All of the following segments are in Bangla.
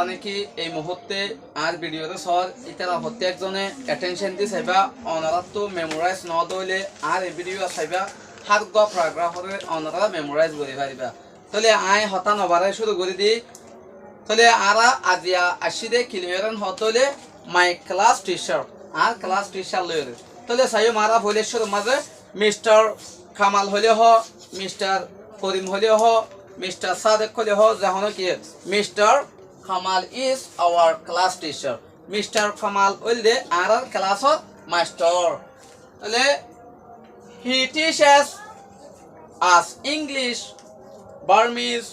নাকি এই মুহূর্তে আর ভিডিওতে সর ইতারা প্রত্যেকজনে অ্যাটেনশন দি চাইবা অনারা তো মেমোরাইজ ন দইলে আর এই ভিডিও চাইবা হাত গ প্যারাগ্রাফরে অনারা মেমোরাইজ করে পারিবা তাহলে আই হতা নবারে শুরু করে দি তাহলে আরা আজিয়া আসিদে ক্লিয়ারন হতলে মাই ক্লাস টিচার আর ক্লাস টিচার লইরে তাহলে সাইও মারা ভলেশ্বর মাঝে মিস্টার কামাল হলে হ মিস্টার করিম হলে হ মিস্টার সাদেক হলে হ যখন কি Mr Kamal is our class teacher Mr Kamal হইলে আর ক্লাস মাস্টার তাহলে he teaches us English Burmese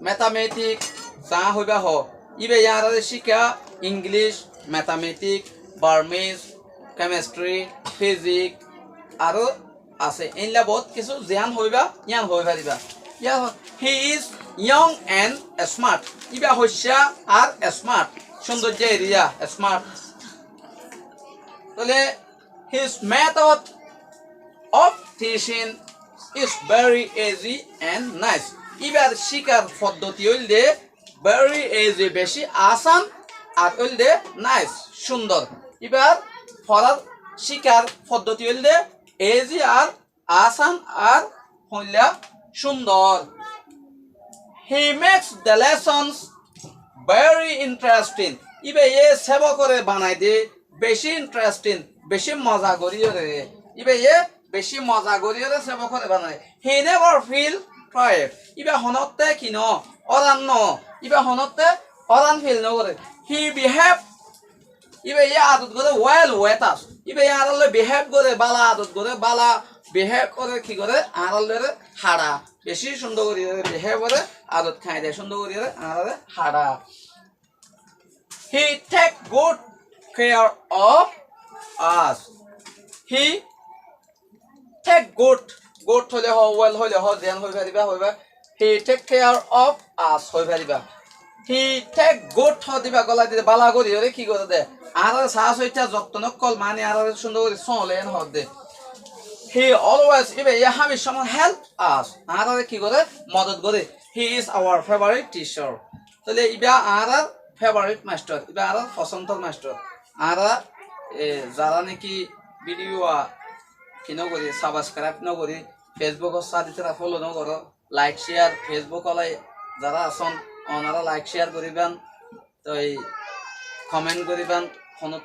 mathematics যা হইবা হ ইবে ইয়ার শিক্ষা English mathematics Burmese chemistry physics আৰু আছে এনলা বহুত কিছু জ্ঞান হইবা জ্ঞান হই পারিবা ইয়া he is young and smart ইবা হইছা আর স্মার্ট সৌন্দর্য এরিয়া স্মার্ট তাহলে his method of teaching is very easy and nice ইবার শিকার পদ্ধতি হইলে ভেরি ইজি বেশি আসান আর হইলে নাইস সুন্দর ইবার পড়ার শিকার পদ্ধতি হইলে ইজি আর আসান আর হইলা সুন্দর he makes the lessons very interesting ইবে এ সেবা করে বানাই দে বেশি ইন্টারেস্টিং বেশি মজা করিও রে ইবে এ বেশি মজা করিও রে সেবা করে বানাই হি নেভার ফিল টায়ার্ড ইবে হনতে কিন অরান্ন ইবে হনতে অরান ফিল নকরে হি বিহেভ ইবে এ আদত করে ওয়েল ওয়েটাস ইবে আরলে বিহেভ করে বালা আদত করে বালা বিহেভ করে কি করে আরলে হাড়া বেশি সুন্দর করি বিহেভ করে আদত খাই দেয় সুন্দর করি আরলে হাড়া he take good care of us he take good good হলে হ ওয়েল হলে হ জেন হই পারিবা হইবা he take care of us হই পারিবা হি টেক গুড হ দিবা গলা দিতে বালা করি কি করে দে আর সাহস হইতা যত্ন কল মানে আর সুন্দর করে চলেন হ দে হি অলওয়েজ ইবে হামি সময় হেল্প আস আর কি করে মদত করে he is our favourite teacher তাহলে ইবা আর ফেভারিট মাস্টার ইবা আর পছন্দের মাস্টার আর যারা নাকি ভিডিও কিনো করি সাবস্ক্রাইব ন করি ফেসবুক সাথে তারা ফলো ন করো লাইক শেয়ার ফেসবুক অলাই যারা আছেন ওনারা লাইক শেয়ার করিবেন তো এই কমেন্ট করিবেন ফোনত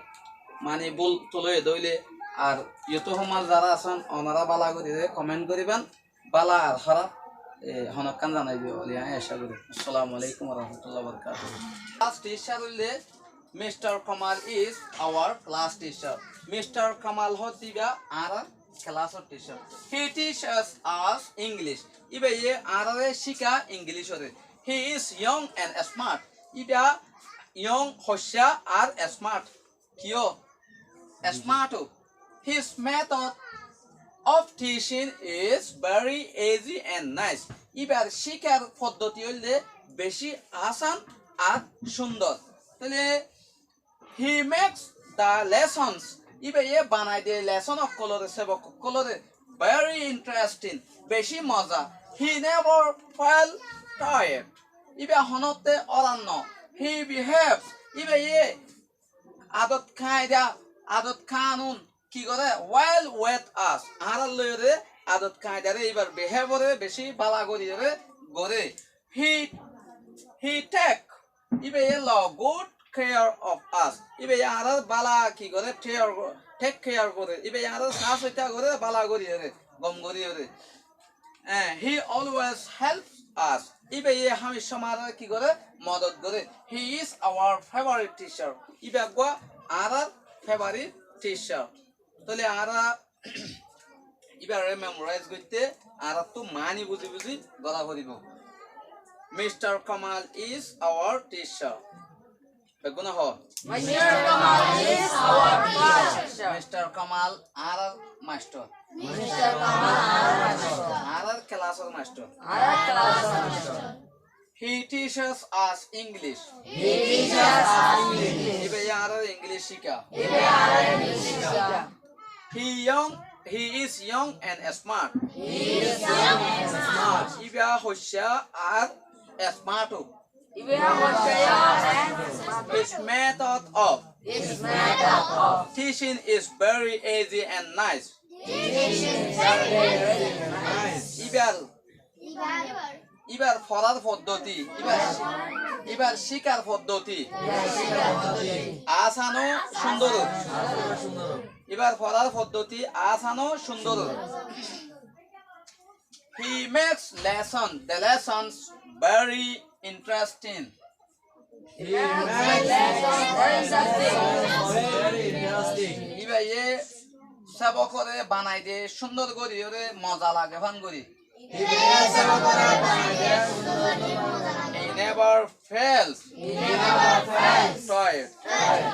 মানে ভুল তুলে দইলে আর ইউটিউব সমাজ যারা আছেন ওনারা বালা করি কমেন্ট করিবেন বালা আর খারাপ হনকান জানাই দিব বলে আমি আশা করি আসসালামু আলাইকুম ওয়া রাহমাতুল্লাহি ওয়া বারাকাতুহু ক্লাস টিচার হইলে Mr Kamal is our class teacher Mr Kamal হতিবা আর class teacher he teachers us English ইবে এ আর শিকা ইংলিশ হরে he is young and smart ইবা ইয়ং হস্যা আর স্মার্ট কিও smart his method of teaching is very easy and nice ইবার শিকার পদ্ধতি হইলে বেশি আসান আর সুন্দর তাহলে he makes the lessons ইবে এ বানাই দে লেসন অফ কলরে সেবক কলরে very interesting বেশি মজা he never felt tired eBay হনতে অরান্ন he behaves ইবে এ আদত কায়দা আদত কানুন কি করে ওয়েল উইথ আস আর লইরে আদত কায়দারে এবার বিহেভিয়ারে বেশি বালা করিরে গরে হি টেক ইবে এ ল গুড কেয়ার অফ আস ইবে আর বালা কি করে টেক কেয়ার করে ইবে আর সাস হইতা করে বালা করিরে গম করিরে হি অলওয়েজ হেল্পস আস ইবে এ হামি সমার কি করে মদত করে he is our favourite teacher ইবে গো আর ফেভারিট টিচার তাহলে আরা এবারে মেমোরাইজ করতে আর তো মানি বুঝি বুঝি গলা করিব Mr Kamal is our teacher বেগুনা হ Mr Kamal is our teacher Mr Kamal আর মাস্টার মিস্টার কামাল আর মাস্টার আর ক্লাসের মাস্টার আর ক্লাসের master he teachers us English he teachers us English ইবে আর ইংলিশ শিখা ইবে আর ইংলিশ শিখা He is young and smart. He is young and smart. Iba hosya আর smart. His method of teaching is very easy and nice. এবার পড়ার পদ্ধতি এবার শিকার পদ্ধতি আসানো সুন্দর এবার পড়ার পদ্ধতি আসানো সুন্দর He makes the lessons very interesting. এবার এ সবক করে বানাই দিয়ে সুন্দর করি ওরে মজা লাগে ফান করি He never fails. Try it.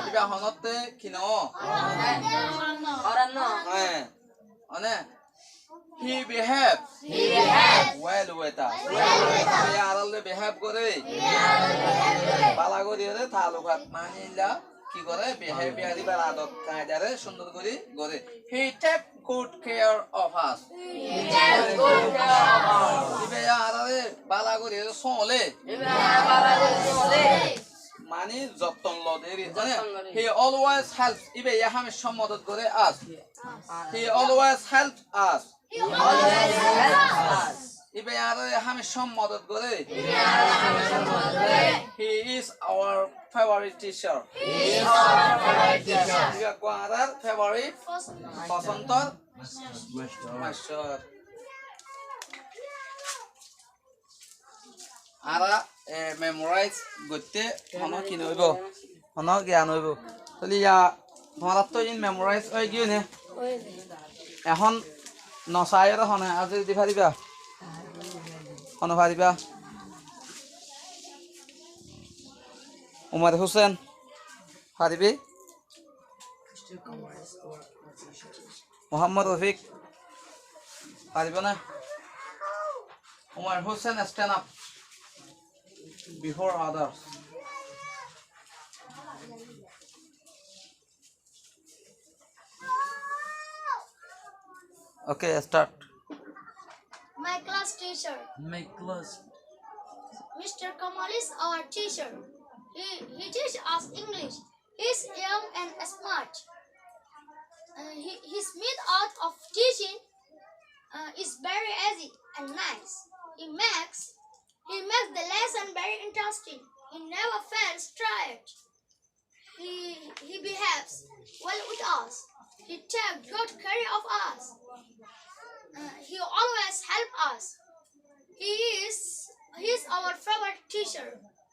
Iba honote kino. Ane. He behaves. Well with us. He aralle behave kore. Bala kori ore talukat manila ki kore behavior ibar adot kaidare sundor kori kore. He take good care of us. Ibe aralle bala kori ore sole. Mani jotton loderi. He always helps. Ibe yahame shommodot kore us. He always helps us. Ibe aralle hame shommodot kore. He is our favorite teacher. Ibe kwarar favorite pasontor master. Ara memorize gotte hono kin hoibo hono gyan hoibo toli ya tomar to in memorize hoy giyo ne এখন নসায়ৰ হনে আজি দি ফাৰিবা হন ফাৰিবা উমর হোসেন ফারিবি মোহাম্মদ রফিক ফারিব না Umar Hossain stand up before others. Okay, start. My class teacher. My class. Mr. Kamal is our teacher. He teaches us English. He's young and smart. His method of teaching is very easy and nice. He makes the lesson very interesting. He never fails tried. He behaves well with us. He takes good care of us. He always helps us. He is our favorite teacher.